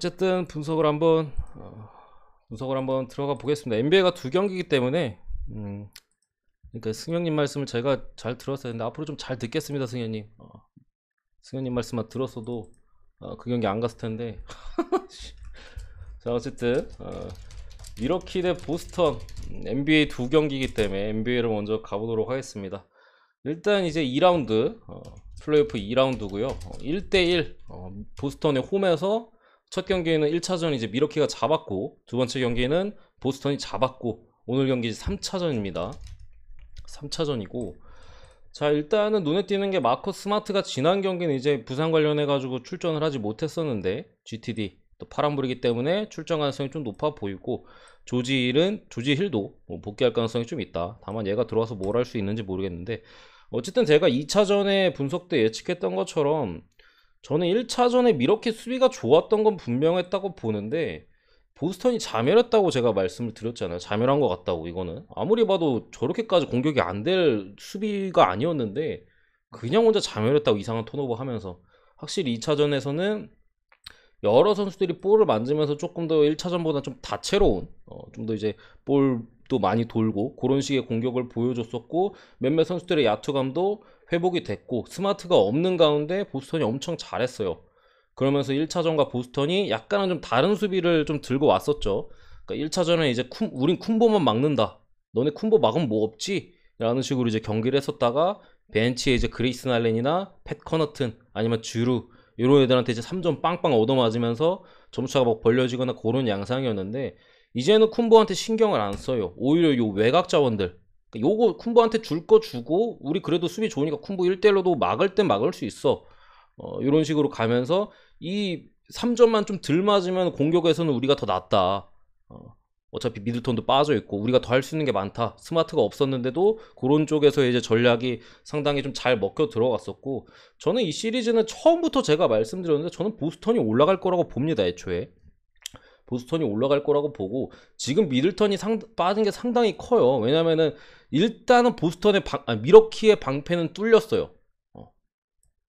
어쨌든 분석을 한번 들어가 보겠습니다. NBA가 두 경기이기 때문에 그러니까 승현님 말씀을 제가 잘 들었어야 했는데 앞으로 좀 잘 듣겠습니다, 승현님. 승현님 말씀만 들었어도 그 경기 안 갔을 텐데. 자, 어쨌든 미러키 대 보스턴 NBA 두 경기이기 때문에 NBA를 먼저 가보도록 하겠습니다. 일단 이제 2라운드 플레이오프 2라운드고요. 1대1 보스턴의 홈에서 첫 경기에는 1차전 이제 미러키가 잡았고, 두 번째 경기는 보스턴이 잡았고, 오늘 경기 3차전입니다. 3차전이고, 자, 일단은 눈에 띄는 게 마커스 스마트가 지난 경기는 이제 부상 관련해 가지고 출전을 하지 못했었는데, GTD 또 파란불이기 때문에 출전 가능성이 좀 높아 보이고, 조지 힐도 복귀할 가능성이 좀 있다. 다만 얘가 들어와서 뭘 할 수 있는지 모르겠는데, 어쨌든 제가 2차전에 분석 때 예측했던 것처럼 저는 1차전에 미러키 수비가 좋았던 건 분명했다고 보는데, 보스턴이 자멸했다고 제가 말씀을 드렸잖아요. 자멸한 것 같다고. 이거는 아무리 봐도 저렇게까지 공격이 안 될 수비가 아니었는데 그냥 혼자 자멸했다고, 이상한 턴오버 하면서. 확실히 2차전에서는 여러 선수들이 볼을 만지면서 조금 더 1차전보다 좀 다채로운, 좀 더 이제 볼도 많이 돌고 그런 식의 공격을 보여줬었고, 몇몇 선수들의 야투감도 회복이 됐고, 스마트가 없는 가운데 보스턴이 엄청 잘했어요. 그러면서 1차전과 보스턴이 약간은 좀 다른 수비를 좀 들고 왔었죠. 그러니까 1차전에 이제 우린 쿤보만 막는다, 너네 쿤보 막으면 뭐 없지? 라는 식으로 이제 경기를 했었다가, 벤치에 이제 그레이슨 알렌이나 팻 커너튼 아니면 주루 이런 애들한테 이제 3점 빵빵 얻어맞으면서 점수차가 막 벌려지거나 그런 양상이었는데, 이제는 쿤보한테 신경을 안 써요. 오히려 요 외곽 자원들, 그러니까 요거 쿤보한테 줄 거 주고, 우리 그래도 수비 좋으니까 쿤보 1대1로도 막을 땐 막을 수 있어. 이런 식으로 가면서 이 3점만 좀 덜 맞으면 공격에서는 우리가 더 낫다. 어차피 미들턴도 빠져있고 우리가 더 할 수 있는 게 많다. 스마트가 없었는데도 그런 쪽에서 이제 전략이 상당히 좀 잘 먹혀 들어갔었고, 저는 이 시리즈는 처음부터 제가 말씀드렸는데 저는 보스턴이 올라갈 거라고 봅니다. 애초에 보스턴이 올라갈 거라고 보고, 지금 미들턴이 빠진 게 상당히 커요. 왜냐면은 일단은 보스턴의 미러키의 방패는 뚫렸어요.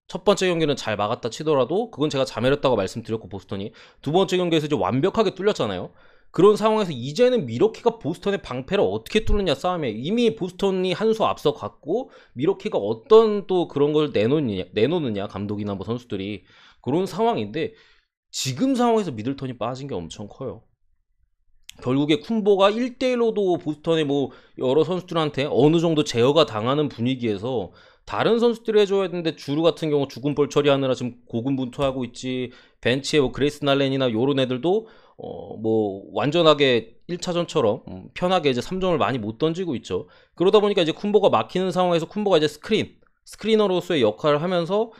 첫 번째 경기는 잘 막았다 치더라도 그건 제가 자멸했다고 말씀드렸고, 보스턴이 두 번째 경기에서 이제 완벽하게 뚫렸잖아요. 그런 상황에서 이제는 미러키가 보스턴의 방패를 어떻게 뚫느냐 싸움에, 이미 보스턴이 한 수 앞서 갔고, 미러키가 어떤 또 그런 걸 내놓느냐 감독이나 뭐 선수들이, 그런 상황인데 지금 상황에서 미들턴이 빠진 게 엄청 커요. 결국에 쿤보가 1대1로도 보스턴의 뭐 여러 선수들한테 어느 정도 제어가 당하는 분위기에서 다른 선수들이 해줘야 되는데, 주루 같은 경우 죽은 볼 처리하느라 지금 고군분투하고 있지. 벤치에 뭐 그레이스 날렌이나 요런 애들도 뭐 완전하게 1차전처럼 편하게 이제 3점을 많이 못 던지고 있죠. 그러다 보니까 이제 쿤보가 막히는 상황에서 쿤보가 이제 스크리너로서의 역할을 하면서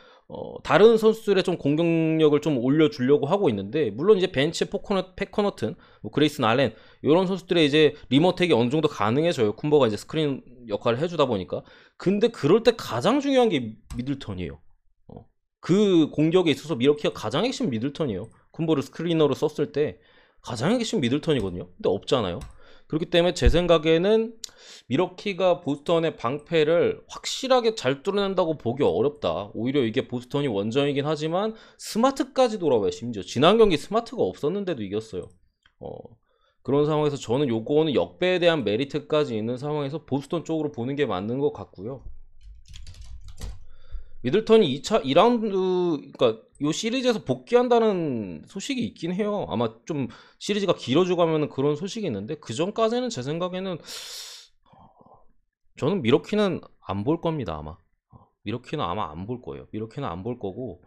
다른 선수들의 좀 공격력을 좀 올려주려고 하고 있는데, 물론 이제 벤치에 패커너튼, 뭐 그레이슨 알렌 이런 선수들의 이제 리머텍이 어느 정도 가능해져요. 쿤버가 이제 스크린 역할을 해주다 보니까. 근데 그럴 때 가장 중요한 게 미들턴이에요. 그 공격에 있어서 미러키가 가장 핵심 미들턴이에요. 쿤버를 스크리너로 썼을 때 가장 핵심 미들턴이거든요. 근데 없잖아요. 그렇기 때문에 제 생각에는 미러키가 보스턴의 방패를 확실하게 잘 뚫어낸다고 보기 어렵다. 오히려 이게 보스턴이 원정이긴 하지만 스마트까지 돌아와요. 심지어 지난 경기 스마트가 없었는데도 이겼어요. 그런 상황에서 저는 요거는 역배에 대한 메리트까지 있는 상황에서 보스턴 쪽으로 보는 게 맞는 것 같고요. 미들턴이 2라운드, 그러니까 요 시리즈에서 복귀한다는 소식이 있긴 해요. 아마 좀 시리즈가 길어지고 하면 그런 소식이 있는데, 그 전까지는 제 생각에는 저는 미러키는 안 볼 겁니다. 아마 미러키는 아마 안 볼 거예요. 미러키는 안 볼 거고,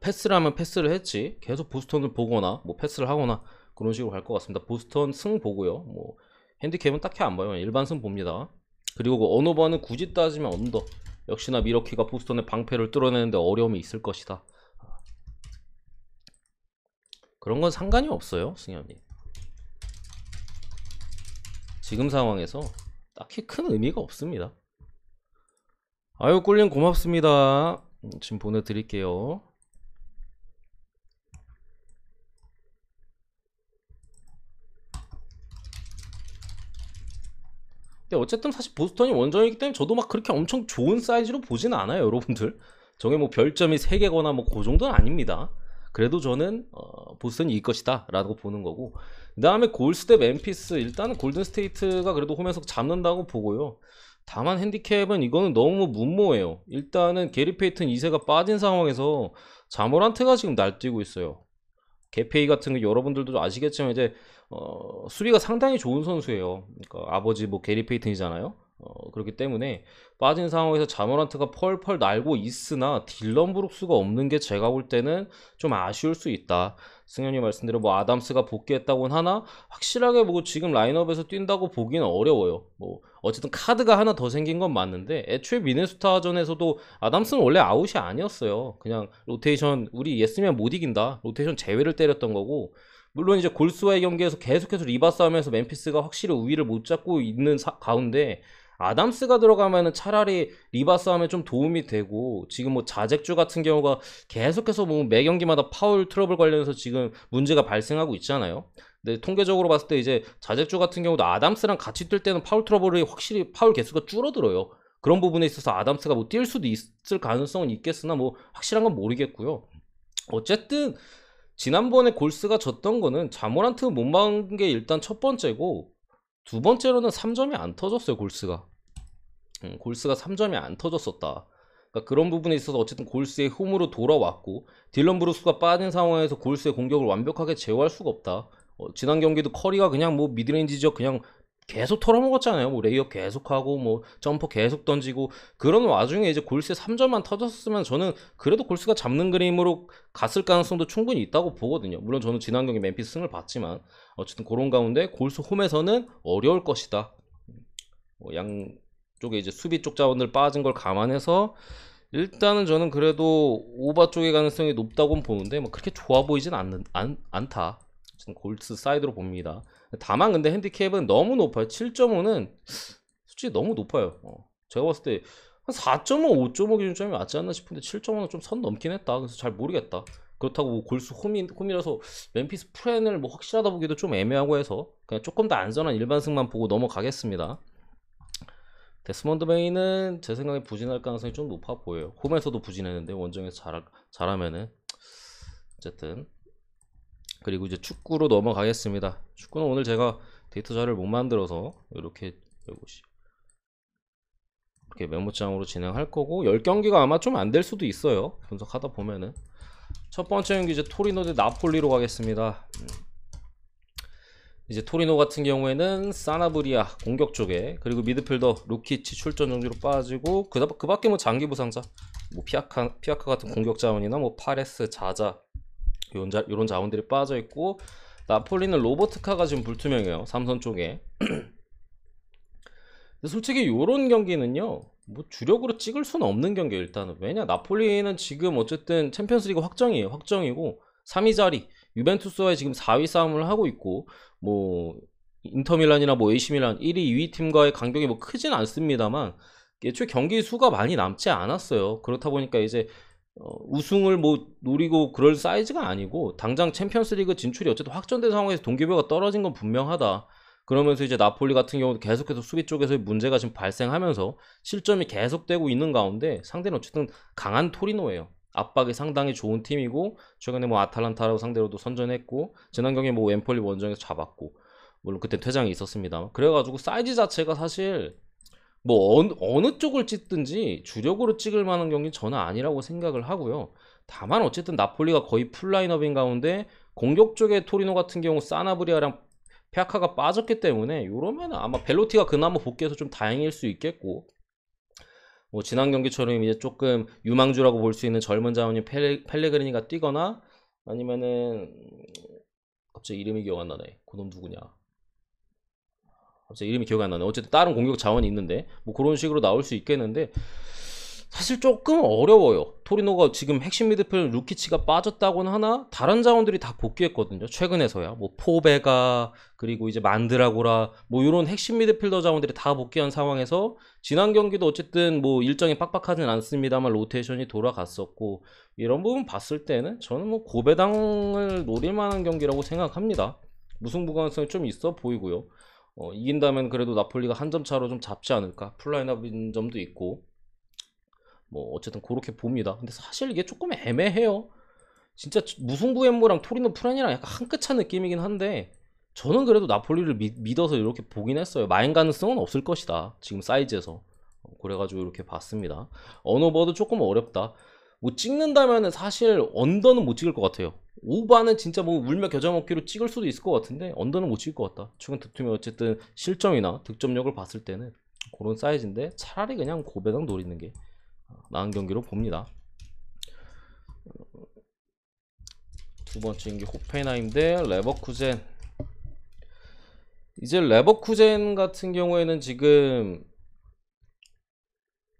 패스를 하면 패스를 했지 계속 보스턴을 보거나 뭐 패스를 하거나 그런 식으로 갈 것 같습니다. 보스턴 승 보고요. 뭐 핸디캡은 딱히 안 봐요. 일반 승 봅니다. 그리고 그 언어버는 굳이 따지면 언더. 역시나 미러키가 보스턴의 방패를 뚫어내는데 어려움이 있을 것이다. 그런 건 상관이 없어요, 승현님. 지금 상황에서 딱히 큰 의미가 없습니다. 아유, 꿀님 고맙습니다. 지금 보내드릴게요. 근데 어쨌든 사실 보스턴이 원정이기 때문에 저도 막 그렇게 엄청 좋은 사이즈로 보진 않아요, 여러분들. 저게 뭐 별점이 3개거나 뭐 그 정도는 아닙니다. 그래도 저는 보스턴이 이길 것이다 라고 보는 거고, 그 다음에 골스 대 멤피스. 일단은 골든스테이트가 그래도 홈에서 잡는다고 보고요. 다만 핸디캡은 이거는 너무 문모예요. 일단은 게리 페이튼 2세가 빠진 상황에서 자모란트가 지금 날뛰고 있어요. 개페이 같은 거 여러분들도 아시겠지만 이제 수비가 상당히 좋은 선수예요. 그러니까 아버지 뭐 게리 페이튼이잖아요. 그렇기 때문에 빠진 상황에서 자모란트가 펄펄 날고 있으나 딜런 브룩스가 없는 게 제가 볼 때는 좀 아쉬울 수 있다. 승현이 말씀대로 뭐 아담스가 복귀했다고는 하나 확실하게 뭐 지금 라인업에서 뛴다고 보기는 어려워요. 뭐 어쨌든 카드가 하나 더 생긴 건 맞는데, 애초에 미네소타전에서도 아담스는 원래 아웃이 아니었어요. 그냥 로테이션 우리 예스면 못 이긴다, 로테이션 제외를 때렸던 거고, 물론 이제 골스와의 경기에서 계속해서 리바 싸움에서 멤피스가 확실히 우위를 못 잡고 있는 가운데 아담스가 들어가면은 차라리 리바 싸움에 좀 도움이 되고, 지금 뭐 자잭주 같은 경우가 계속해서 뭐 매 경기마다 파울 트러블 관련해서 지금 문제가 발생하고 있잖아요. 근데 통계적으로 봤을 때 이제 자잭주 같은 경우도 아담스랑 같이 뛸 때는 파울 트러블이 확실히 파울 개수가 줄어들어요. 그런 부분에 있어서 아담스가 뭐 뛸 수도 있을 가능성은 있겠으나 뭐 확실한 건 모르겠고요. 어쨌든 지난번에 골스가 졌던 거는 자모란트 못 막은 게 일단 첫 번째고, 두 번째로는 3점이 안 터졌어요. 골스가 3점이 안 터졌었다. 그러니까 그런 부분에 있어서 어쨌든 골스의 홈으로 돌아왔고, 딜런 브루스가 빠진 상황에서 골스의 공격을 완벽하게 제어할 수가 없다. 지난 경기도 커리가 그냥 뭐 미드레인지 지역 그냥 계속 털어먹었잖아요. 뭐 레이업 계속하고 뭐 점퍼 계속 던지고, 그런 와중에 이제 골스에 3점만 터졌으면 저는 그래도 골스가 잡는 그림으로 갔을 가능성도 충분히 있다고 보거든요. 물론 저는 지난 경기 멤피스 승을 봤지만 어쨌든 그런 가운데 골스 홈에서는 어려울 것이다. 양쪽에 이제 수비 쪽 자원들 빠진 걸 감안해서 일단은 저는 그래도 오바 쪽의 가능성이 높다고 보는데 뭐 그렇게 좋아 보이진 않다. 골스 사이드로 봅니다. 다만 근데 핸디캡은 너무 높아요. 7.5는 솔직히 너무 높아요. 제가 봤을 때 한 4.5, 5.5 기준점이 맞지 않나 싶은데 7.5는 좀 선 넘긴 했다. 그래서 잘 모르겠다. 그렇다고 뭐 골스 홈이라서 멤피스 프렌을 뭐 확실하다 보기도 좀 애매하고 해서 그냥 조금 더 안전한 일반승만 보고 넘어가겠습니다. 데스몬드 베인은 제 생각에 부진할 가능성이 좀 높아 보여요. 홈에서도 부진했는데 원정에서 잘하면은. 어쨌든 그리고 이제 축구로 넘어가겠습니다. 축구는 오늘 제가 데이터 자료를 못 만들어서 이렇게 메모장으로 진행할 거고, 10경기가 아마 좀 안 될 수도 있어요. 분석하다 보면은. 첫 번째 경기 이제 토리노 대 나폴리로 가겠습니다. 이제 토리노 같은 경우에는 사나브리아 공격 쪽에, 그리고 미드필더 루키치 출전 정지로 빠지고, 그 밖에 뭐 장기 부상자 뭐 피아카 같은 공격 자원이나 뭐 파레스, 자자 이런 자원들이 빠져 있고, 나폴리는 로버트카가 지금 불투명해요. 삼선 쪽에. 근데 솔직히 요런 경기는요 뭐 주력으로 찍을 수는 없는 경기예요. 일단은 왜냐, 나폴리는 지금 어쨌든 챔피언스리그 확정이고 3위 자리 유벤투스와의 지금 4위 싸움을 하고 있고, 뭐 인터밀란이나 뭐 AC밀란 1위 2위 팀과의 간격이 뭐 크진 않습니다만 애초에 경기 수가 많이 남지 않았어요. 그렇다 보니까 이제 우승을 뭐 노리고 그럴 사이즈가 아니고, 당장 챔피언스리그 진출이 어쨌든 확정된 상황에서 동기부여가 떨어진 건 분명하다. 그러면서 이제 나폴리 같은 경우도 계속해서 수비 쪽에서의 문제가 지금 발생하면서 실점이 계속되고 있는 가운데, 상대는 어쨌든 강한 토리노예요. 압박이 상당히 좋은 팀이고, 최근에 뭐 아탈란타라고 상대로도 선전했고, 지난 경기에 뭐 엠폴리 원정에서 잡았고, 물론 그때 퇴장이 있었습니다. 그래가지고 사이즈 자체가 사실 뭐 어느 쪽을 찍든지 주력으로 찍을 만한 경기는 저는 아니라고 생각을 하고요. 다만 어쨌든 나폴리가 거의 풀 라인업인 가운데 공격 쪽에 토리노 같은 경우 사나브리아랑 페아카가 빠졌기 때문에 이러면 아마 벨로티가 그나마 복귀해서 좀 다행일 수 있겠고, 뭐 지난 경기처럼 이제 조금 유망주라고 볼 수 있는 젊은 자원인 펠레그리니가 뛰거나, 아니면은 갑자기 이름이 기억 안 나네. 그놈 누구냐? 갑자기 이름이 기억이 안 나네. 어쨌든 다른 공격 자원이 있는데 뭐 그런 식으로 나올 수 있겠는데, 사실 조금 어려워요. 토리노가 지금 핵심 미드필더 루키치가 빠졌다고는 하나 다른 자원들이 다 복귀했거든요. 최근에서야 뭐 포베가, 그리고 이제 만드라고라, 뭐 이런 핵심 미드필더 자원들이 다 복귀한 상황에서 지난 경기도 어쨌든 뭐 일정이 빡빡하진 않습니다만 로테이션이 돌아갔었고, 이런 부분 봤을 때는 저는 뭐 고배당을 노릴 만한 경기라고 생각합니다. 무승부 가능성이 좀 있어 보이고요. 이긴다면 그래도 나폴리가 한 점 차로 좀 잡지 않을까, 풀라인업인 점도 있고, 뭐 어쨌든 그렇게 봅니다. 근데 사실 이게 조금 애매해요. 진짜 무승부 엠모랑 토리노 프란이랑 약간 한 끗 차는 느낌이긴 한데 저는 그래도 나폴리를 믿어서 이렇게 보긴 했어요. 마인 가능성은 없을 것이다. 지금 사이즈에서. 그래가지고 이렇게 봤습니다. 언어버도 조금 어렵다. 뭐 찍는다면은 사실 언더는 못 찍을 것 같아요. 오바는 진짜 뭐 울며 겨자 먹기로 찍을 수도 있을 것 같은데 언더는 못 찍을 것 같다. 최근 득점이 어쨌든 실점이나 득점력을 봤을 때는 그런 사이즈인데 차라리 그냥 고배당 노리는 게 나은 경기로 봅니다. 두 번째 경기 호펜하임 대 레버쿠젠. 이제 레버쿠젠 같은 경우에는 지금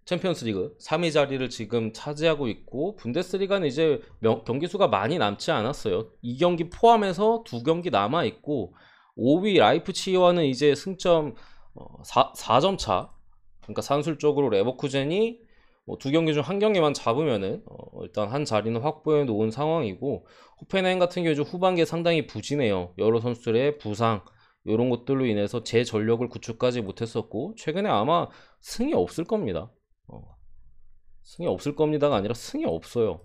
챔피언스리그 3위 자리를 지금 차지하고 있고 분데스리가는 이제 경기 수가 많이 남지 않았어요. 2경기 포함해서 2경기 남아 있고 5위 라이프치히와는 이제 승점 4점 차. 그러니까 산술적으로 레버쿠젠이 뭐 2경기 중 1경기만 잡으면은 일단 한 자리는 확보해 놓은 상황이고 호펜하임 같은 경우 좀 후반기에 상당히 부진해요. 여러 선수들의 부상 이런 것들로 인해서 제 전력을 구축하지 못했었고 최근에 아마 승이 없을 겁니다. 승이 없을 겁니다가 아니라 승이 없어요.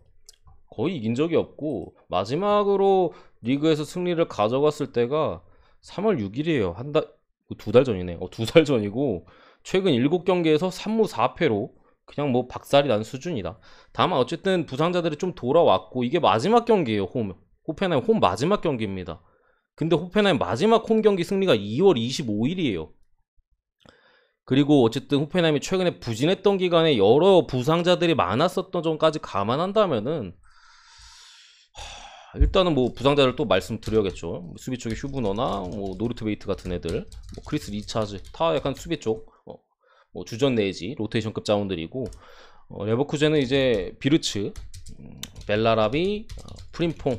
거의 이긴 적이 없고 마지막으로 리그에서 승리를 가져갔을 때가 3월 6일이에요. 한 달, 2달 전이네. 2달 전이고 최근 7경기에서 3무 4패로 그냥 뭐 박살이 난 수준이다. 다만 어쨌든 부상자들이 좀 돌아왔고 이게 마지막 경기예요. 호펜하임 홈 마지막 경기입니다. 근데 호펜하임 마지막 홈 경기 승리가 2월 25일이에요. 그리고 어쨌든 호펜하임이 최근에 부진했던 기간에 여러 부상자들이 많았었던 점까지 감안한다면은 일단은 뭐 부상자를 또 말씀드려야겠죠. 수비 쪽에 휴브너나 뭐 노르트베이트 같은 애들, 뭐 크리스 리차즈 다 약간 수비 쪽 뭐 주전 내지 로테이션급 자원들이고 레버쿠젠은 이제 비르츠, 벨라라비, 프림퐁,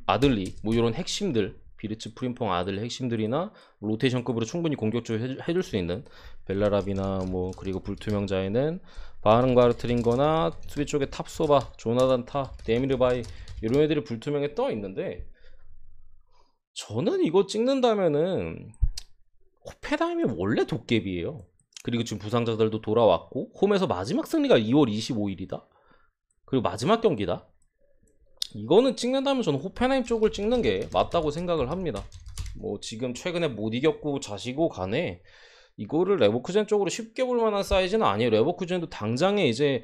아들리 뭐 이런 핵심들 비르츠 프림퐁 아들 핵심들이나 로테이션급으로 충분히 공격적으로 해줄 수 있는 벨라라비나 뭐 그리고 불투명자에는 바른가르트링거나 수비 쪽에 탑소바, 조나단 타, 데미르바이 이런 애들이 불투명에 떠 있는데 저는 이거 찍는다면은 호펜하임이 원래 도깨비예요. 그리고 지금 부상자들도 돌아왔고 홈에서 마지막 승리가 2월 25일이다. 그리고 마지막 경기다. 이거는 찍는다면 저는 호펜하임 쪽을 찍는 게 맞다고 생각을 합니다. 뭐 지금 최근에 못 이겼고 자시고 간에 이거를 레버쿠젠 쪽으로 쉽게 볼 만한 사이즈는 아니에요. 레버쿠젠도 당장에 이제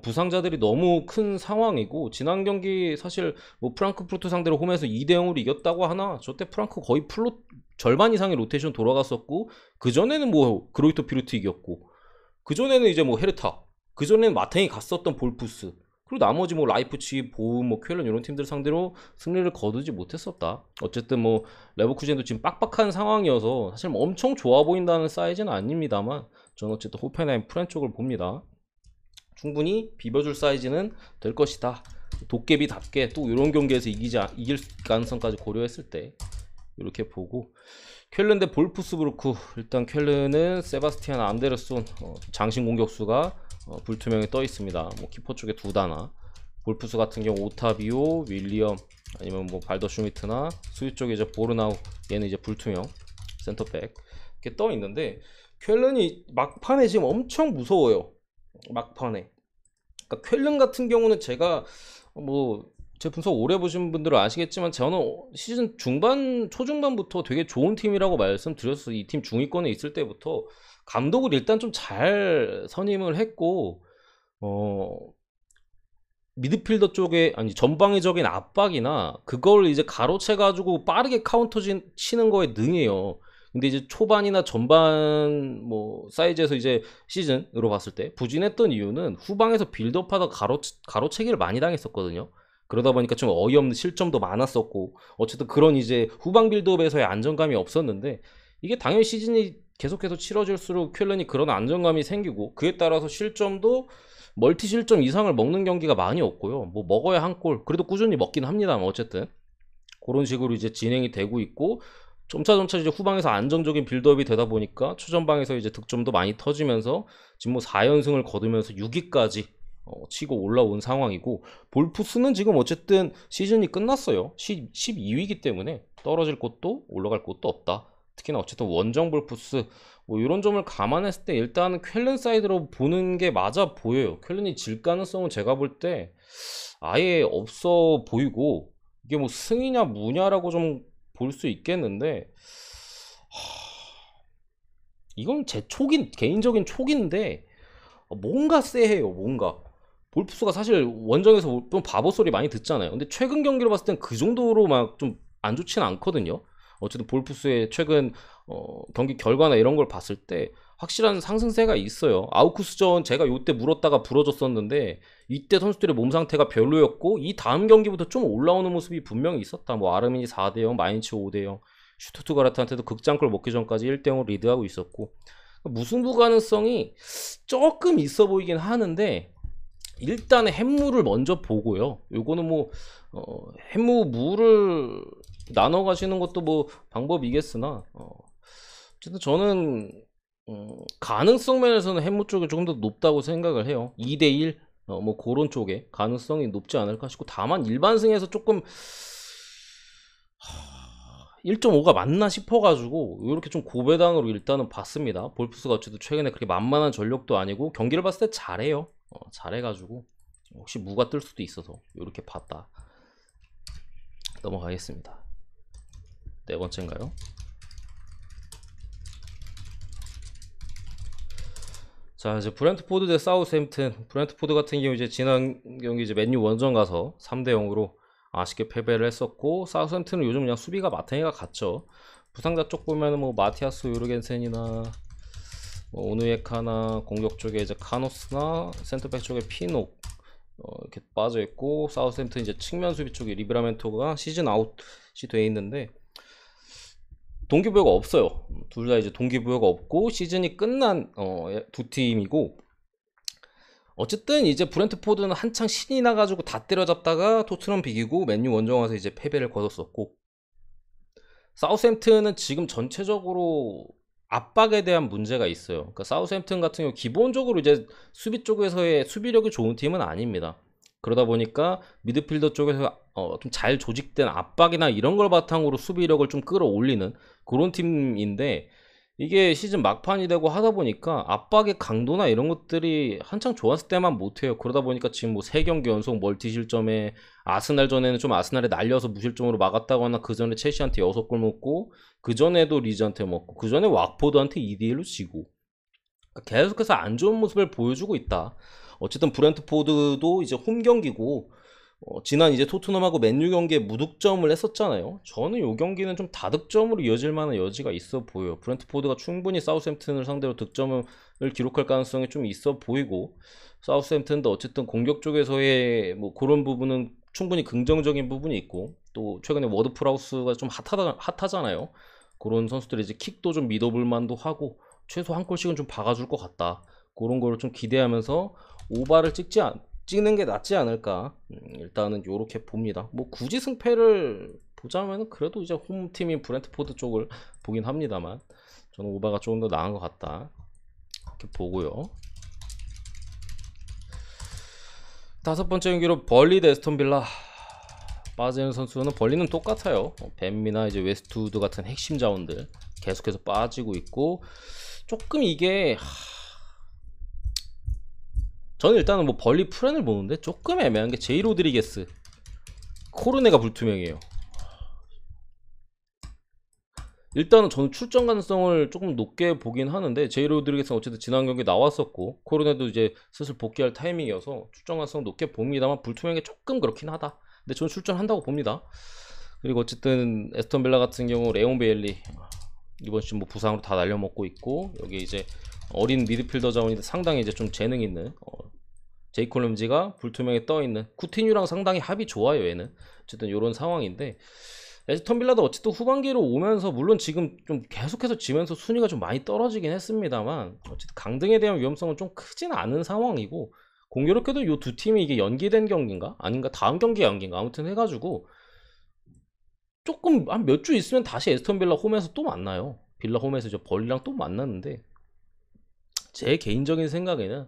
부상자들이 너무 큰 상황이고 지난 경기 사실 뭐 프랑크푸르트 상대로 홈에서 2대0으로 이겼다고 하나 저때 프랑크 거의 풀로 절반 이상의 로테이션 돌아갔었고 그전에는 뭐 그로이터 피루트 이겼고 그전에는 이제 뭐 헤르타 그전에는 마탱이 갔었던 볼푸스 그리고 나머지 뭐 라이프치, 보움, 뭐 쾰른 이런 팀들 상대로 승리를 거두지 못했었다. 어쨌든 뭐 레버쿠젠도 지금 빡빡한 상황이어서 사실 뭐 엄청 좋아 보인다는 사이즈는 아닙니다만 저는 어쨌든 호펜하임 프렌 쪽을 봅니다. 충분히 비벼줄 사이즈는 될 것이다. 도깨비답게 또 이런 경기에서 이길 가능성까지 고려했을 때 이렇게 보고 쾰른 대 볼프스부르크 일단 쾰른은 세바스티안 안데르손 장신 공격수가 불투명에 떠 있습니다. 뭐 키퍼 쪽에 두다나 볼프스 같은 경우 오타비오, 윌리엄 아니면 뭐 발더 슈미트나 수비 쪽에 이제 보르나우 얘는 이제 불투명 센터백 이렇게 떠 있는데 쾰른이 막판에 지금 엄청 무서워요. 막판에 그러니까 쾰른 같은 경우는 제가 뭐 제 분석 오래 보신 분들은 아시겠지만 저는 시즌 중반 초중반부터 되게 좋은 팀이라고 말씀드렸어요. 이 팀 중위권에 있을 때부터 감독을 일단 좀 잘 선임을 했고 미드필더 쪽에 아니 전방위적인 압박이나 그걸 이제 가로채 가지고 빠르게 카운터 치는 거에 능해요. 근데 이제 초반이나 전반 뭐 사이즈에서 이제 시즌으로 봤을 때 부진했던 이유는 후방에서 빌드업하다 가로채기를 많이 당했었거든요. 그러다 보니까 좀 어이없는 실점도 많았었고 어쨌든 그런 이제 후방 빌드업에서의 안정감이 없었는데 이게 당연히 시즌이 계속해서 치러질수록 쾰른이 그런 안정감이 생기고 그에 따라서 실점도 멀티 실점 이상을 먹는 경기가 많이 없고요. 뭐 먹어야 한 골 그래도 꾸준히 먹긴 합니다만 어쨌든 그런 식으로 이제 진행이 되고 있고 점차 이제 후방에서 안정적인 빌드업이 되다 보니까 초전방에서 이제 득점도 많이 터지면서 지금 뭐 4연승을 거두면서 6위까지 치고 올라온 상황이고 볼푸스는 지금 어쨌든 시즌이 끝났어요. 12위이기 때문에 떨어질 곳도 올라갈 곳도 없다. 특히나 어쨌든 원정 볼푸스 뭐 이런 점을 감안했을 때 일단은 쾰른 사이드로 보는 게 맞아 보여요. 쾰른이 질 가능성은 제가 볼 때 아예 없어 보이고, 이게 뭐 승이냐 무냐라고 좀 볼 수 있겠는데, 이건 제 개인적인 촉인데 뭔가 쎄해요. 뭔가 볼프스가 사실 원정에서 좀 바보 소리 많이 듣잖아요. 근데 최근 경기로 봤을 땐 그 정도로 막 좀 안 좋지는 않거든요. 어쨌든 볼프스의 최근 경기 결과나 이런 걸 봤을 때 확실한 상승세가 있어요. 아우쿠스전 제가 요때 물었다가 부러졌었는데 이때 선수들의 몸 상태가 별로였고, 이 다음 경기부터 좀 올라오는 모습이 분명히 있었다. 뭐 아르민이 4대0, 마인츠 5대0, 슈투트가르트한테도 극장골 먹기 전까지 1대0으로 리드하고 있었고, 무승부 가능성이 조금 있어 보이긴 하는데, 일단은 햄무를 먼저 보고요. 요거는 뭐 햄무 무를 나눠 가시는 것도 뭐 방법이겠으나, 어쨌든 저는 가능성 면에서는 햄무 쪽이 조금 더 높다고 생각을 해요. 2대1 뭐 그런 쪽에 가능성이 높지 않을까 싶고, 다만 일반승에서 조금 1.5가 맞나 싶어가지고 이렇게 좀 고배당으로 일단은 봤습니다. 볼프스가 어쨌든 최근에 그렇게 만만한 전력도 아니고 경기를 봤을 때 잘해요. 잘해가지고 혹시 무가 뜰 수도 있어서 이렇게 봤다. 넘어가겠습니다. 네 번째인가요? 자, 이제 브렌트포드 대 사우스햄튼. 브렌트포드 같은 경우 이제 지난 경기 이제 맨유 원정 가서 3대0으로 아쉽게 패배를 했었고, 사우스햄튼은 요즘 그냥 수비가 마탱이가 같죠. 부상자 쪽 보면은 뭐 마티아스 요르겐센이나 뭐 오누에카나, 공격 쪽에 이제 카노스나, 센터백 쪽에 피녹 이렇게 빠져 있고, 사우스햄튼 이제 측면 수비 쪽에 리브라멘토가 시즌 아웃이 돼 있는데 동기부여가 없어요. 둘 다 이제 동기부여가 없고 시즌이 끝난 두 팀이고, 어쨌든 이제 브렌트포드는 한창 신이 나가지고 다 때려잡다가 토트넘 비기고 맨유 원정 와서 이제 패배를 거뒀었고, 사우스햄튼은 지금 전체적으로 압박에 대한 문제가 있어요. 그러니까 사우스햄튼 같은 경우 기본적으로 이제 수비 쪽에서의 수비력이 좋은 팀은 아닙니다. 그러다 보니까 미드필더 쪽에서 좀 잘 조직된 압박이나 이런 걸 바탕으로 수비력을 좀 끌어올리는 그런 팀인데, 이게 시즌 막판이 되고 하다 보니까 압박의 강도나 이런 것들이 한창 좋았을 때만 못해요. 그러다 보니까 지금 뭐 3경기 연속 멀티 실점에, 아스날 전에는 좀 아스날에 날려서 무실점으로 막았다거나, 그 전에 첼시한테 6골 먹고, 그 전에도 리즈한테 먹고, 그 전에 왁포드한테 2대1로 지고, 그러니까 계속해서 안 좋은 모습을 보여주고 있다. 어쨌든 브렌트포드도 이제 홈 경기고, 지난 이제 토트넘하고 맨유 경기에 무득점을 했었잖아요. 저는 이 경기는 좀 다득점으로 이어질 만한 여지가 있어 보여요. 브렌트포드가 충분히 사우스햄튼을 상대로 득점을 기록할 가능성이 좀 있어 보이고, 사우스햄튼도 어쨌든 공격 쪽에서의 뭐 그런 부분은 충분히 긍정적인 부분이 있고, 또 최근에 워드 프라우스가 좀 핫하잖아요. 그런 선수들이 이제 킥도 좀 믿어볼 만도 하고, 최소 한 골씩은 좀 박아줄 것 같다. 그런 거를 좀 기대하면서 오바를 찍는 게 낫지 않을까. 일단은 요렇게 봅니다. 뭐 굳이 승패를 보자면 그래도 이제 홈팀인 브렌트포드 쪽을 보긴 합니다만, 저는 오바가 조금 더 나은 것 같다 이렇게 보고요. 다섯 번째 경기로 벌리 대 에스턴빌라. 빠지는 선수는 벌리는 똑같아요. 뱀미나 이제 웨스트우드 같은 핵심 자원들 계속해서 빠지고 있고, 조금 이게 저는 일단은 뭐 벌리 프렌을 보는데 조금 애매한 게 제이 로드리게스, 코르네가 불투명해요. 일단은 저는 출전 가능성을 조금 높게 보긴 하는데, 제이 로드리게스는 어쨌든 지난 경기 나왔었고, 코르네도 이제 슬슬 복귀할 타이밍이어서 출전 가능성 높게 봅니다만, 불투명이 조금 그렇긴 하다. 근데 저는 출전한다고 봅니다. 그리고 어쨌든 에스턴 빌라 같은 경우 레온 베일리 이번 시즌 뭐 부상으로 다 날려먹고 있고, 여기 이제 어린 미드필더 자원인데 상당히 이제 좀 재능 있는 제이콜 램지가 불투명에 떠있는, 쿠티뉴랑 상당히 합이 좋아요 얘는. 어쨌든 이런 상황인데, 에스턴 빌라도 어쨌든 후반기로 오면서 물론 지금 좀 계속해서 지면서 순위가 좀 많이 떨어지긴 했습니다만, 어쨌든 강등에 대한 위험성은 좀 크진 않은 상황이고, 공교롭게도 이 두 팀이 이게 연기된 경기인가 아닌가, 다음 경기 연기인가 아무튼 해가지고 조금 한 몇 주 있으면 다시 에스턴 빌라 홈에서 또 만나요. 빌라 홈에서 이제 벌리랑 또 만났는데, 제 개인적인 생각에는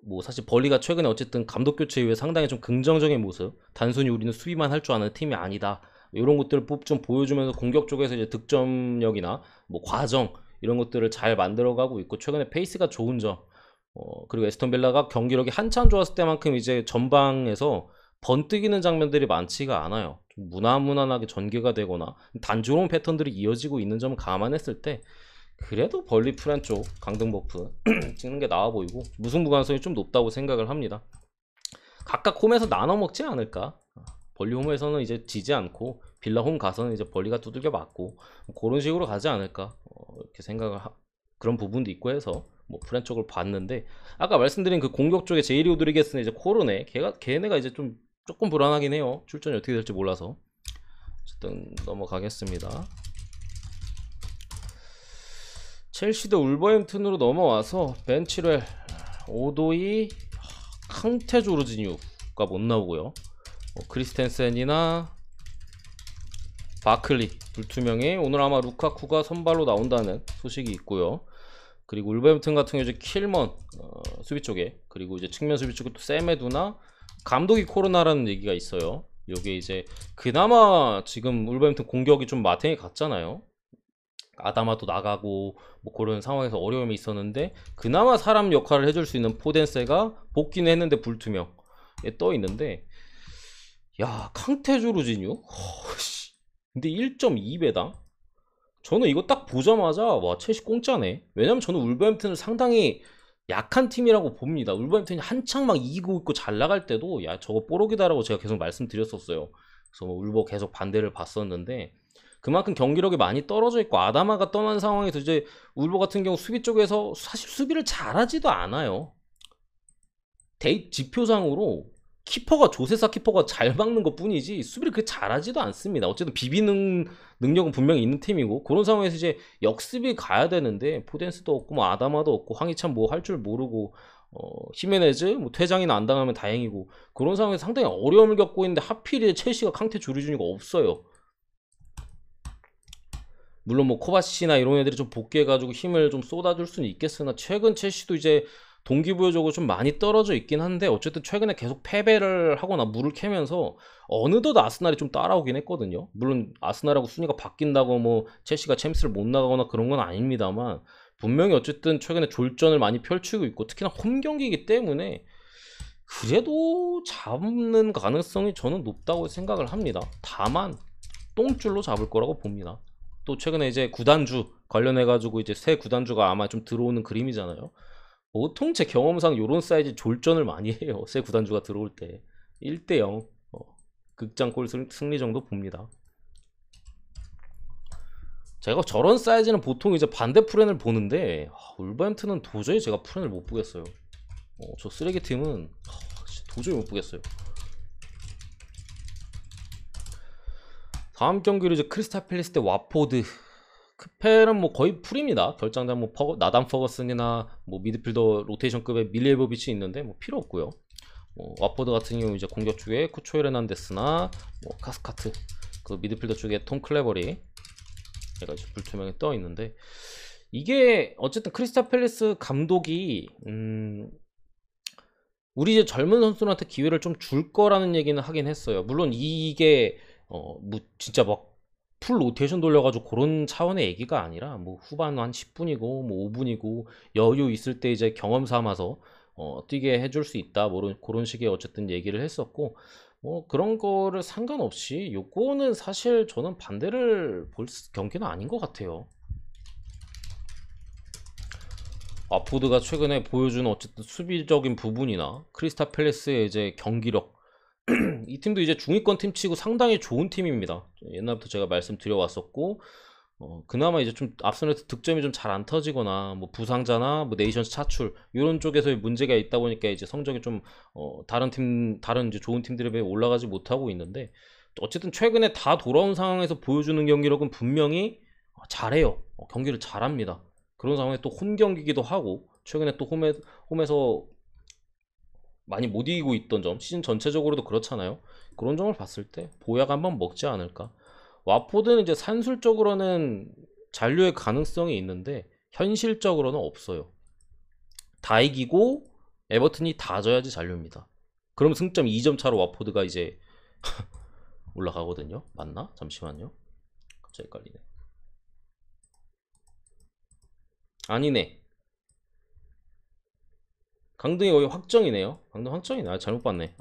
뭐 사실 벌리가 최근에 어쨌든 감독 교체 이후에 상당히 좀 긍정적인 모습, 단순히 우리는 수비만 할 줄 아는 팀이 아니다 이런 것들을 좀 보여주면서 공격 쪽에서 이제 득점력이나 뭐 과정 이런 것들을 잘 만들어가고 있고 최근에 페이스가 좋은 점 그리고 에스턴 빌라가 경기력이 한참 좋았을 때만큼 이제 전방에서 번뜩이는 장면들이 많지가 않아요. 좀 무난무난하게 전개가 되거나 단조로운 패턴들이 이어지고 있는 점을 감안했을 때 그래도 벌리 프란 쪽 강등버프 찍는 게 나아 보이고 무승부 가능성이 좀 높다고 생각을 합니다. 각각 홈에서 나눠 먹지 않을까. 벌리 홈에서는 이제 지지 않고 빌라 홈 가서는 이제 벌리가 두들겨 맞고 그런 식으로 가지 않을까 이렇게 생각을 그런 부분도 있고 해서 뭐 프란 쪽을 봤는데 아까 말씀드린 그 공격 쪽에 제이리 오드리게스는 이제 코르네 걔네가 이제 좀 조금 불안하긴 해요. 출전이 어떻게 될지 몰라서. 어쨌든 넘어가겠습니다. 첼시도 울버햄튼으로 넘어와서 벤치렐, 오도이, 캉테 조르지뉴가 못 나오고요. 크리스텐센이나 바클리 둘 두 명이 오늘 아마 루카쿠가 선발로 나온다는 소식이 있고요. 그리고 울버햄튼 같은 경우 이제 킬먼 수비 쪽에 그리고 이제 측면 수비 쪽에 또 세메두나 감독이 코로나라는 얘기가 있어요. 요게 이제 그나마 지금 울버햄튼 공격이 좀 마탱이 갔잖아요. 아다마도 나가고 뭐 그런 상황에서 어려움이 있었는데 그나마 사람 역할을 해줄 수 있는 포덴세가 복귀는 했는데 불투명에 떠 있는데 야 캉테조르지뉴 근데 1.2배당 저는 이거 딱 보자마자 와 첼시 공짜네. 왜냐면 저는 울버햄튼을 상당히 약한 팀이라고 봅니다. 울버햄튼이 한창 막 이기고 있고 잘 나갈 때도 야 저거 뽀록이다라고 제가 계속 말씀드렸었어요. 그래서 뭐 울버 계속 반대를 봤었는데 그만큼 경기력이 많이 떨어져 있고 아다마가 떠난 상황에서 이제 울버 같은 경우 수비 쪽에서 사실 수비를 잘하지도 않아요. 지표상으로 키퍼가 조세사 키퍼가 잘 막는 것 뿐이지 수비를 그렇게 잘하지도 않습니다. 어쨌든 비비는 능력은 분명히 있는 팀이고 그런 상황에서 이제 역습이 가야 되는데 포덴스도 없고 뭐 아다마도 없고 황희찬 뭐 할 줄 모르고 히메네즈 뭐 퇴장이나 안 당하면 다행이고 그런 상황에서 상당히 어려움을 겪고 있는데 하필 첼시가 캉테 조르주니가 없어요. 물론 뭐 코바시나 이런 애들이 좀 복귀해가지고 힘을 좀 쏟아줄 수는 있겠으나 최근 첼시도 이제 동기부여적으로 좀 많이 떨어져 있긴 한데 어쨌든 최근에 계속 패배를 하거나 물을 캐면서 어느덧 아스날이 좀 따라오긴 했거든요. 물론 아스날하고 순위가 바뀐다고 뭐 첼시가 챔스를 못 나가거나 그런 건 아닙니다만 분명히 어쨌든 최근에 졸전을 많이 펼치고 있고 특히나 홈 경기이기 때문에 그래도 잡는 가능성이 저는 높다고 생각을 합니다. 다만 똥줄로 잡을 거라고 봅니다. 또 최근에 이제 구단주 관련해가지고 이제 새 구단주가 아마 좀 들어오는 그림이잖아요. 보통 제 경험상 요런 사이즈 졸전을 많이 해요. 새 구단주가 들어올 때 1대0 극장골 승리 정도 봅니다. 제가 저런 사이즈는 보통 이제 반대 프렌을 보는데 울버햄튼은 도저히 제가 프렌을 못 보겠어요. 저 쓰레기 팀은 도저히 못 보겠어요. 다음 경기로 이제 크리스탈 팰리스 대 와포드. 크펠은 뭐 거의 풀입니다. 결장장 뭐 나단 퍼거슨이나 뭐 미드필더 로테이션급의 밀리에보비치 있는데 뭐 필요 없고요. 와포드 같은 경우 이제 공격 쪽에 쿠초 헤르난데스나 뭐 카스카트 그 미드필더 쪽에 톰 클레버리 얘가 이제 불투명에 떠 있는데 이게 어쨌든 크리스탈 팰리스 감독이 우리 이제 젊은 선수들한테 기회를 좀 줄 거라는 얘기는 하긴 했어요. 물론 이게 뭐 진짜 막 풀 로테이션 돌려가지고 그런 차원의 얘기가 아니라 뭐 후반 한 10분이고 뭐 5분이고 여유 있을 때 이제 경험 삼아서 뛰게 해줄 수 있다 뭐 그런 식의 어쨌든 얘기를 했었고 뭐 그런 거를 상관없이 요거는 사실 저는 반대를 볼 경기는 아닌 것 같아요. 와포드가 최근에 보여준 어쨌든 수비적인 부분이나 크리스탈 팰리스의 이제 경기력 이 팀도 이제 중위권 팀치고 상당히 좋은 팀입니다. 옛날부터 제가 말씀드려 왔었고 그나마 이제 좀 앞선에서 득점이 좀 잘 안 터지거나 뭐 부상자나 뭐 네이션스 차출 이런 쪽에서의 문제가 있다 보니까 이제 성적이 좀 다른 이제 좋은 팀들에 비해 올라가지 못하고 있는데 어쨌든 최근에 다 돌아온 상황에서 보여주는 경기력은 분명히 잘해요. 경기를 잘합니다. 그런 상황에 또 홈 경기기도 하고 최근에 또 홈에서 많이 못 이기고 있던 점 시즌 전체적으로도 그렇잖아요. 그런 점을 봤을 때 보약 한번 먹지 않을까. 와포드는 이제 산술적으로는 잔류의 가능성이 있는데 현실적으로는 없어요. 다 이기고 에버튼이 다 져야지 잔류입니다. 그럼 승점 2점 차로 와포드가 이제 올라가거든요. 맞나? 잠시만요. 갑자기 헷갈리네. 아니네. 강등이 거의 확정이네요. 강등 확정이네. 아, 잘못 봤네.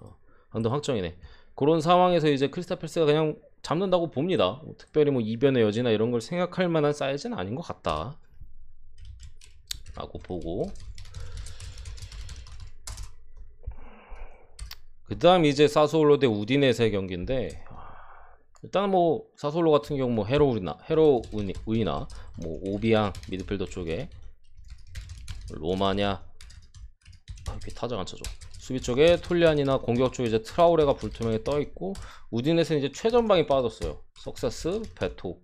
강등 확정이네. 그런 상황에서 이제 크리스탈 팰리스가 그냥 잡는다고 봅니다. 뭐 특별히 뭐 이변의 여지나 이런 걸 생각할 만한 사이즈는 아닌 것 같다 라고 보고, 그 다음 이제 사스올로 대 우디네세 경기인데, 일단 뭐 사스올로 같은 경우 뭐 헤로우이나 뭐 오비앙 미드필더 쪽에, 로마냐, 이렇게 타자가 안 쳐줘. 수비 쪽에 톨리안이나 공격 쪽에 이제 트라우레가 불투명에 떠 있고, 우디네스는 이제 최전방이 빠졌어요. 석세스, 베토.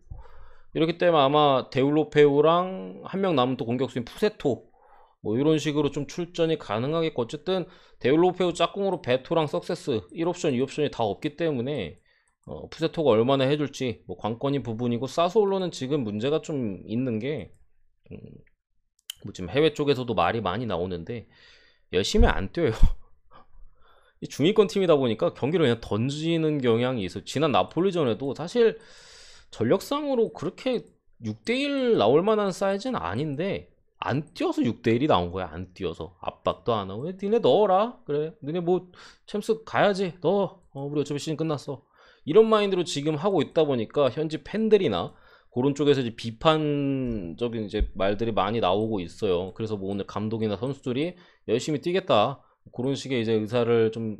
이렇기 때문에 아마 데울로페우랑 한 명 남은 또 공격수인 푸세토, 뭐 이런 식으로 좀 출전이 가능하겠고, 어쨌든 데울로페우 짝꿍으로 베토랑 석세스 1옵션 2옵션이 다 없기 때문에 푸세토가 얼마나 해줄지 뭐 관건인 부분이고, 사스올로는 지금 문제가 좀 있는 게, 뭐 지금 해외 쪽에서도 말이 많이 나오는데 열심히 안 뛰어요. 이 중위권 팀이다 보니까 경기를 그냥 던지는 경향이 있어요. 지난 나폴리전에도 사실 전력상으로 그렇게 6대1 나올 만한 사이즈는 아닌데 안 뛰어서 6대1이 나온 거야. 안 뛰어서 압박도 안 하고, 니네 넣어라, 그래 니네 뭐 챔스 가야지, 넣어, 우리 어차피 시즌 끝났어, 이런 마인드로 지금 하고 있다 보니까 현지 팬들이나 그런 쪽에서 이제 비판적인 이제 말들이 많이 나오고 있어요. 그래서 뭐 오늘 감독이나 선수들이 열심히 뛰겠다 그런 식의 이제 의사를 좀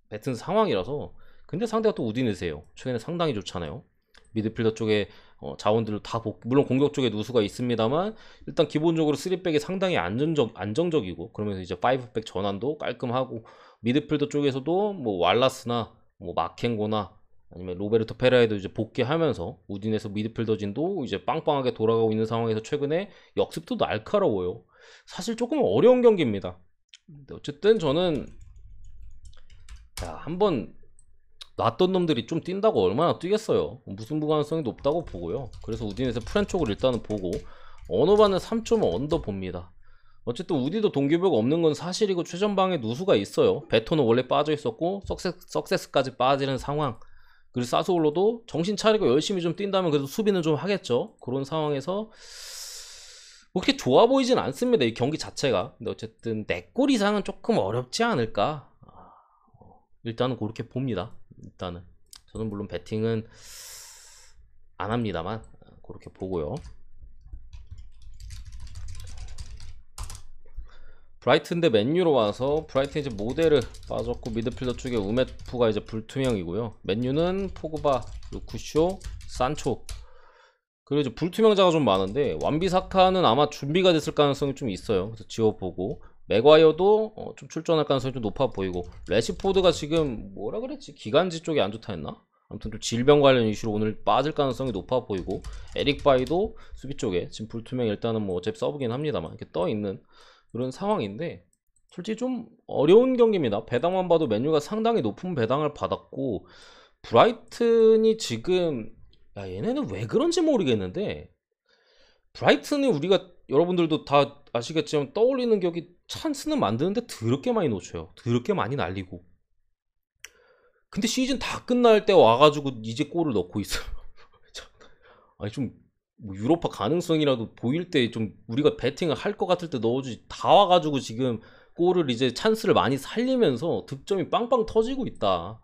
뱉은 상황이라서. 근데 상대가 또 우디네세요. 최근에 상당히 좋잖아요. 미드필더 쪽에 자원들을 다 물론 공격 쪽에 누수가 있습니다만, 일단 기본적으로 3백이 상당히 안정적이고, 그러면서 이제 5백 전환도 깔끔하고, 미드필더 쪽에서도 뭐 왈라스나 뭐 마켄고나 아니면 로베르토 페라에도 이제 복귀하면서 우딘에서 미드필더진도 이제 빵빵하게 돌아가고 있는 상황에서 최근에 역습도 날카로워요. 사실 조금 어려운 경기입니다. 근데 어쨌든 저는, 야, 한번 놨던 놈들이 좀 뛴다고 얼마나 뛰겠어요. 무승부 가능성이 높다고 보고요. 그래서 우딘에서 프렌 쪽을 일단은 보고, 언어반은 3.5 언더 봅니다. 어쨌든 우디도 동기부여가 없는 건 사실이고, 최전방에 누수가 있어요. 베토는 원래 빠져 있었고 석세스까지 빠지는 상황. 그리고 사스올로도 정신 차리고 열심히 좀 뛴다면 그래도 수비는 좀 하겠죠. 그런 상황에서 뭐 그렇게 좋아 보이진 않습니다, 이 경기 자체가. 근데 어쨌든 4골 이상은 조금 어렵지 않을까, 일단은 그렇게 봅니다. 일단은 저는 물론 배팅은 안 합니다만 그렇게 보고요. 브라이튼 대 맨유로 와서, 브라이튼 이제 모델을 빠졌고 미드필더 쪽에 우메프가 이제 불투명이고요. 맨유는 포그바, 루쿠쇼, 산초, 그리고 이제 불투명자가 좀 많은데 완비사카는 아마 준비가 됐을 가능성이 좀 있어요. 그래서 지워보고, 맥과이어도 좀 출전할 가능성이 좀 높아 보이고, 레시포드가 지금 뭐라 그랬지, 기관지 쪽이 안 좋다 했나? 아무튼 좀 질병 관련 이슈로 오늘 빠질 가능성이 높아 보이고, 에릭 바이도 수비 쪽에 지금 불투명, 일단은 뭐 어차피 서브긴 합니다만 이렇게 떠 있는 그런 상황인데, 솔직히 좀 어려운 경기입니다. 배당만 봐도 맨유가 상당히 높은 배당을 받았고, 브라이튼이 지금, 야, 얘네는 왜 그런지 모르겠는데, 브라이튼이 우리가 여러분들도 다 아시겠지만 떠올리는 격이 찬스는 만드는데 더럽게 많이 놓쳐요. 더럽게 많이 날리고. 근데 시즌 다 끝날 때 와가지고 이제 골을 넣고 있어요. 아니 좀 뭐 유로파 가능성이라도 보일 때 좀 우리가 배팅을 할 것 같을 때 넣어주지, 다 와가지고 지금 골을 이제 찬스를 많이 살리면서 득점이 빵빵 터지고 있다.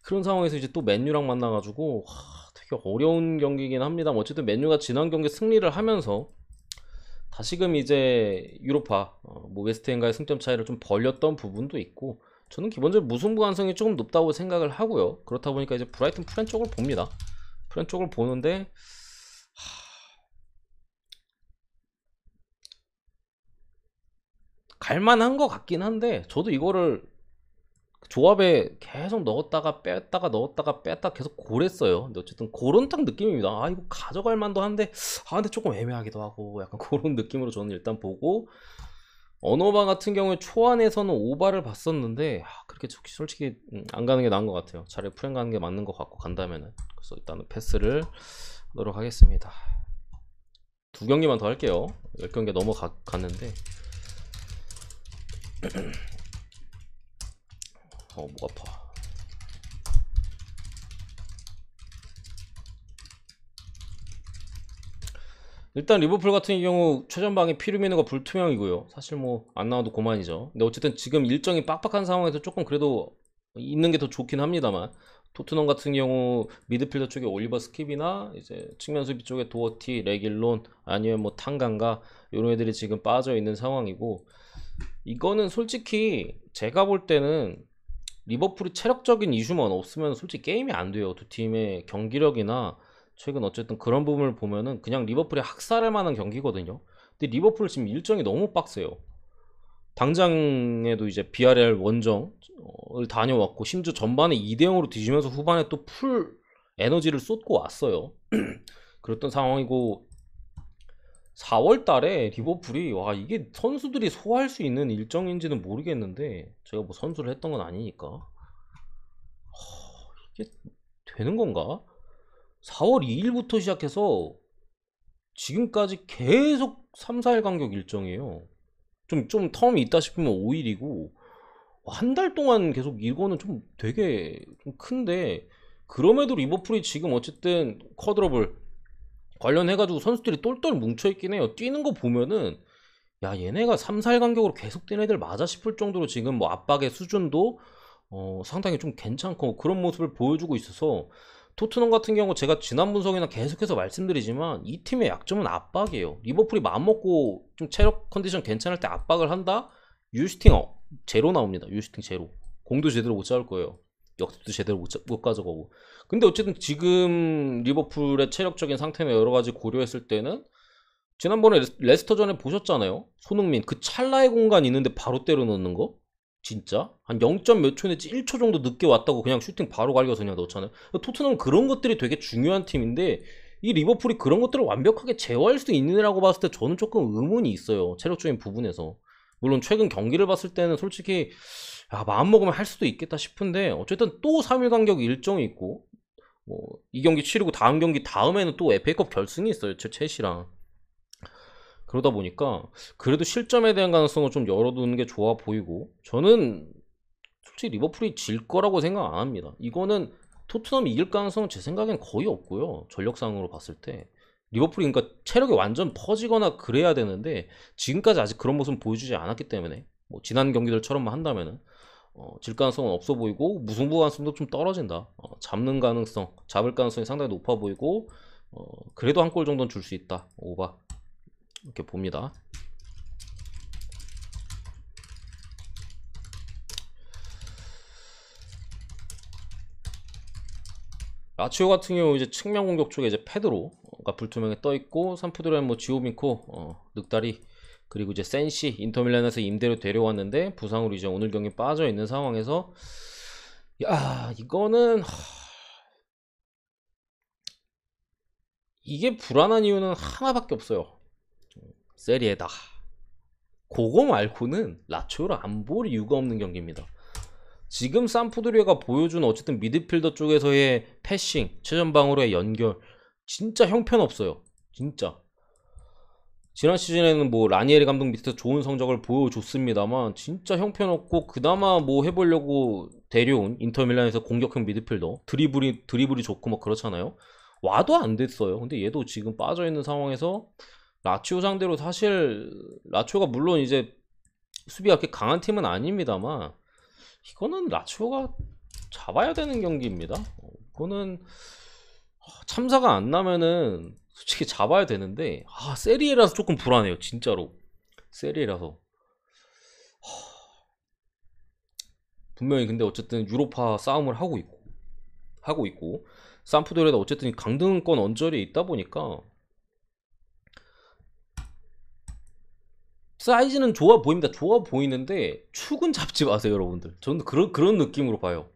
그런 상황에서 이제 또 맨유랑 만나가지고 되게 어려운 경기긴 합니다만, 어쨌든 맨유가 지난 경기 승리를 하면서 다시금 이제 유로파 뭐 웨스트햄과의 승점 차이를 좀 벌렸던 부분도 있고, 저는 기본적으로 무승부 가능성이 조금 높다고 생각을 하고요. 그렇다 보니까 이제 브라이튼 프렌 쪽을 봅니다. 프렌 쪽을 보는데 갈만한 것 같긴 한데, 저도 이거를 조합에 계속 넣었다가 뺐다가 넣었다가 뺐다가 계속 고랬어요. 근데 어쨌든 그런 딱 느낌입니다. 아, 이거 가져갈 만도 한데, 근데 조금 애매하기도 하고, 약간 그런 느낌으로 저는 일단 보고, 언어바 같은 경우에 초안에서는 오바를 봤었는데, 그렇게 솔직히 안 가는 게 나은 것 같아요. 차라리 프렌 가는 게 맞는 것 같고, 간다면은. 그래서 일단은 패스를 하도록 하겠습니다. 2경기만 더 할게요. 10경기 넘어갔는데 목 아파. 일단 리버풀 같은 경우 최전방에 피르미노가 불투명이고요. 사실 뭐 안 나와도 고만이죠. 근데 어쨌든 지금 일정이 빡빡한 상황에서 조금 그래도 있는 게 더 좋긴 합니다만, 토트넘 같은 경우 미드필더 쪽에 올리버 스킵이나 이제 측면 수비 쪽에 도어티, 레길론, 아니면 뭐 탕강가, 이런 애들이 지금 빠져 있는 상황이고, 이거는 솔직히 제가 볼 때는 리버풀이 체력적인 이슈만 없으면 솔직히 게임이 안 돼요. 두 팀의 경기력이나 최근 어쨌든 그런 부분을 보면은 그냥 리버풀이 학살할 만한 경기거든요. 근데 리버풀 지금 일정이 너무 빡세요. 당장에도 이제 비아레알 원정을 다녀왔고, 심지어 전반에 2대0으로 뒤지면서 후반에 또 풀 에너지를 쏟고 왔어요. 그랬던 상황이고, 4월 달에 리버풀이, 와, 이게 선수들이 소화할 수 있는 일정인지는 모르겠는데, 제가 뭐 선수를 했던 건 아니니까 이게 되는 건가? 4월 2일부터 시작해서 지금까지 계속 3, 4일 간격 일정이에요. 좀 텀이 있다 싶으면 5일이고, 한 달 동안 계속 이거는 좀 되게 좀 큰데, 그럼에도 리버풀이 지금 어쨌든 쿼드러블 관련해가지고 선수들이 똘똘 뭉쳐있긴 해요. 뛰는 거 보면은, 야, 얘네가 3, 4일 간격으로 계속 뛰는 애들 맞아 싶을 정도로 지금 뭐 압박의 수준도 상당히 좀 괜찮고 그런 모습을 보여주고 있어서, 토트넘 같은 경우 제가 지난 분석이나 계속해서 말씀드리지만 이 팀의 약점은 압박이에요. 리버풀이 마음먹고 좀 체력 컨디션 괜찮을 때 압박을 한다? 유슈팅 제로 나옵니다. 유슈팅 제로. 공도 제대로 못 잡을 거예요. 역습도 제대로 못 가져가고. 근데 어쨌든 지금 리버풀의 체력적인 상태나 여러 가지 고려했을 때는, 지난번에 레스터전에 보셨잖아요. 손흥민 그 찰나의 공간 있는데 바로 때려 넣는 거. 진짜 한 0. 몇 초 내지 1초 정도 늦게 왔다고 그냥 슈팅 바로 갈겨서 그냥 넣잖아요. 토트넘은 그런 것들이 되게 중요한 팀인데, 이 리버풀이 그런 것들을 완벽하게 제어할 수 있느냐라고 봤을 때 저는 조금 의문이 있어요. 체력적인 부분에서. 물론 최근 경기를 봤을 때는 솔직히 마음 먹으면 할 수도 있겠다 싶은데, 어쨌든 또 3일 간격 일정이 있고, 뭐 이 경기 치르고 다음 경기 다음에는 또 FA컵 결승이 있어요. 첼시랑. 그러다 보니까 그래도 실점에 대한 가능성을 좀 열어두는 게 좋아 보이고, 저는 솔직히 리버풀이 질 거라고 생각 안 합니다. 이거는 토트넘이 이길 가능성은 제 생각엔 거의 없고요. 전력상으로 봤을 때 리버풀이, 그러니까 체력이 완전 퍼지거나 그래야 되는데 지금까지 아직 그런 모습은 보여주지 않았기 때문에, 뭐 지난 경기들처럼만 한다면은 질 가능성은 없어 보이고, 무승부 가능성도 좀 떨어진다. 잡을 가능성이 상당히 높아 보이고, 그래도 한 골 정도는 줄 수 있다. 오바. 이렇게 봅니다. 라치오 같은 경우 이제 측면 공격 쪽에 이제 페드로가 불투명에 떠 있고, 산푸드레는 뭐 지오민코, 늑다리, 그리고 이제 센시 인터밀란에서 임대로 데려왔는데 부상으로 이제 오늘 경기 빠져 있는 상황에서, 야, 이거는 이게 불안한 이유는 하나밖에 없어요. 세리에다. 그거 말고는 라치오를 안 볼 이유가 없는 경기입니다. 지금 산푸드리가 보여준 어쨌든 미드필더 쪽에서의 패싱, 최전방으로의 연결, 진짜 형편없어요. 진짜. 지난 시즌에는 뭐 라니에리 감독 밑에서 좋은 성적을 보여줬습니다만 진짜 형편없고, 그나마 뭐 해보려고 데려온 인터밀란에서 공격형 미드필더, 드리블이 좋고 뭐 그렇잖아요. 와도 안 됐어요. 근데 얘도 지금 빠져있는 상황에서 라치오 상대로, 사실 라치오가 물론 이제 수비가 그렇게 강한 팀은 아닙니다만 이거는 라치오가 잡아야 되는 경기입니다. 이거는 참사가 안 나면은 솔직히 잡아야 되는데, 세리에라서 조금 불안해요. 진짜로. 세리에라서. 분명히 근데 어쨌든 유로파 싸움을 하고 있고 산푸도레도 어쨌든 강등권 언저리에 있다 보니까 사이즈는 좋아 보입니다. 좋아 보이는데 축은 잡지 마세요, 여러분들. 저는 그런 느낌으로 봐요.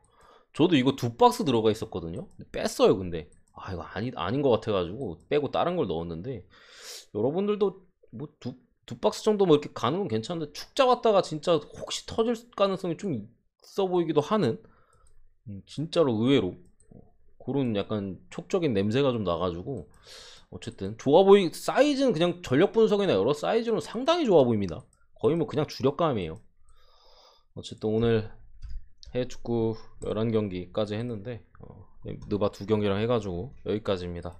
저도 이거 2박스 들어가 있었거든요. 뺐어요. 근데 이거 아닌 것 같아가지고 빼고 다른 걸 넣었는데, 여러분들도 뭐 두 박스 정도 뭐 이렇게 가는 건 괜찮은데, 축 잡았다가 진짜 혹시 터질 가능성이 좀 있어 보이기도 하는, 진짜로 의외로 그런 약간 촉적인 냄새가 좀 나가지고, 어쨌든 사이즈는 그냥 전력 분석이나 여러 사이즈로 상당히 좋아 보입니다. 거의 뭐 그냥 주력감이에요. 어쨌든 오늘 해외 축구 11경기까지 했는데, 느바 2경기랑 해가지고 여기까지입니다.